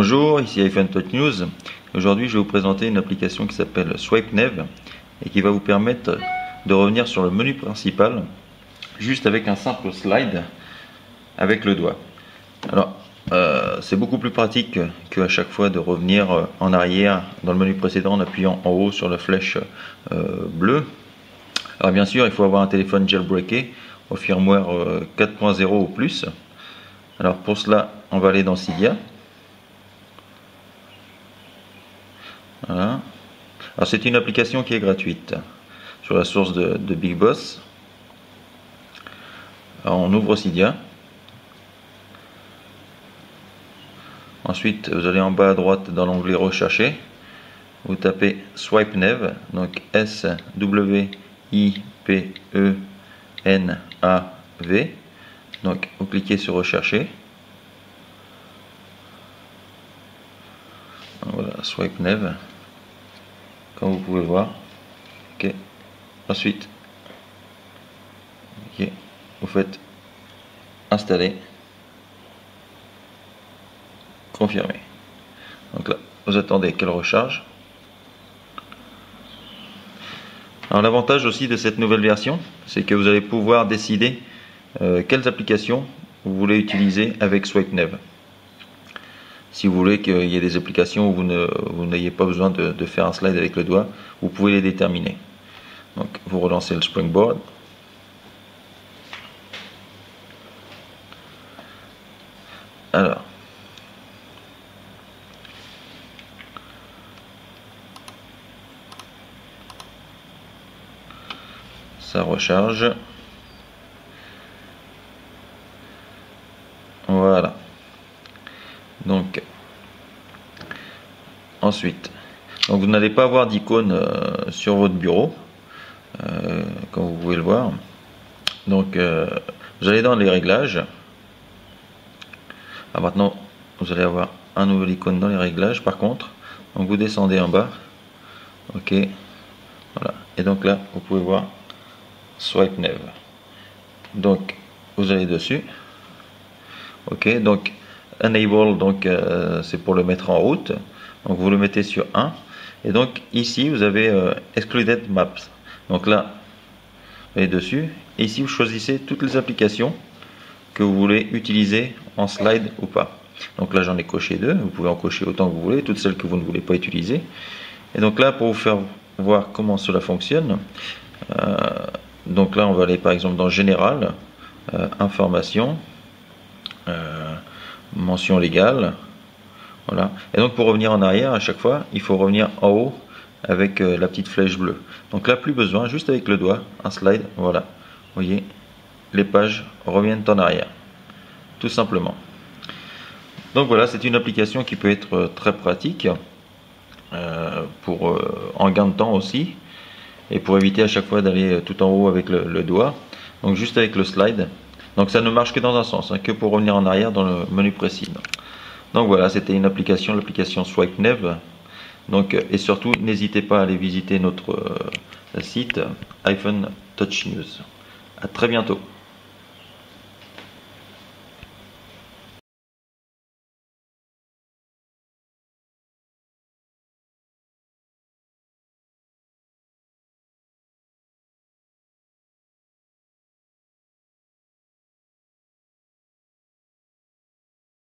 Bonjour, ici iPhone Touch News. Aujourd'hui, je vais vous présenter une application qui s'appelle SwipeNav et qui va vous permettre de revenir sur le menu principal juste avec un simple slide avec le doigt. Alors, c'est beaucoup plus pratique qu'à chaque fois de revenir en arrière dans le menu précédent en appuyant en haut sur la flèche bleue. Alors bien sûr, il faut avoir un téléphone jailbreaké au firmware 4.0 ou plus. Alors pour cela, on va aller dans Cydia. Voilà. Alors c'est une application qui est gratuite sur la source de Big Boss. Alors on ouvre Cydia. Ensuite vous allez en bas à droite dans l'onglet rechercher. Vous tapez SwipeNav, donc SWIPENAV. Donc vous cliquez sur rechercher. Voilà, SwipeNav, comme vous pouvez le voir. Ok. Ensuite, ok, vous faites installer, confirmer. Donc là, vous attendez qu'elle recharge. Alors l'avantage aussi de cette nouvelle version, c'est que vous allez pouvoir décider quelles applications vous voulez utiliser avec SwipeNav. Si vous voulez qu'il y ait des applications où vous n'ayez pas besoin de faire un slide avec le doigt, vous pouvez les déterminer. Donc vous relancez le Springboard. Alors, ça recharge. Voilà. Donc ensuite, donc vous n'allez pas avoir d'icône sur votre bureau, comme vous pouvez le voir. Donc vous allez dans les réglages. Alors maintenant, vous allez avoir un nouvel icône dans les réglages. Par contre, donc vous descendez en bas. Ok, voilà. Et donc là, vous pouvez voir SwipeNav. Donc vous allez dessus. Ok, donc Enable, donc c'est pour le mettre en route. Donc vous le mettez sur 1. Et donc ici vous avez Excluded Maps. Donc là, vous allez dessus. Et ici vous choisissez toutes les applications que vous voulez utiliser en slide ou pas. Donc là j'en ai coché 2. Vous pouvez en cocher autant que vous voulez, toutes celles que vous ne voulez pas utiliser. Et donc là, pour vous faire voir comment cela fonctionne, donc là on va aller par exemple dans Général, Information, mention légale, voilà. Et donc pour revenir en arrière à chaque fois, il faut revenir en haut avec la petite flèche bleue. Donc là plus besoin, juste avec le doigt, un slide, voilà. Vous voyez, les pages reviennent en arrière, tout simplement. Donc voilà, c'est une application qui peut être très pratique pour en gain de temps aussi, et pour éviter à chaque fois d'aller tout en haut avec le doigt. Donc juste avec le slide. Donc ça ne marche que dans un sens, hein, que pour revenir en arrière dans le menu précédent. Donc voilà, c'était une application, l'application SwipeNav. Donc, et surtout, n'hésitez pas à aller visiter notre site iPhone Touch News. À très bientôt.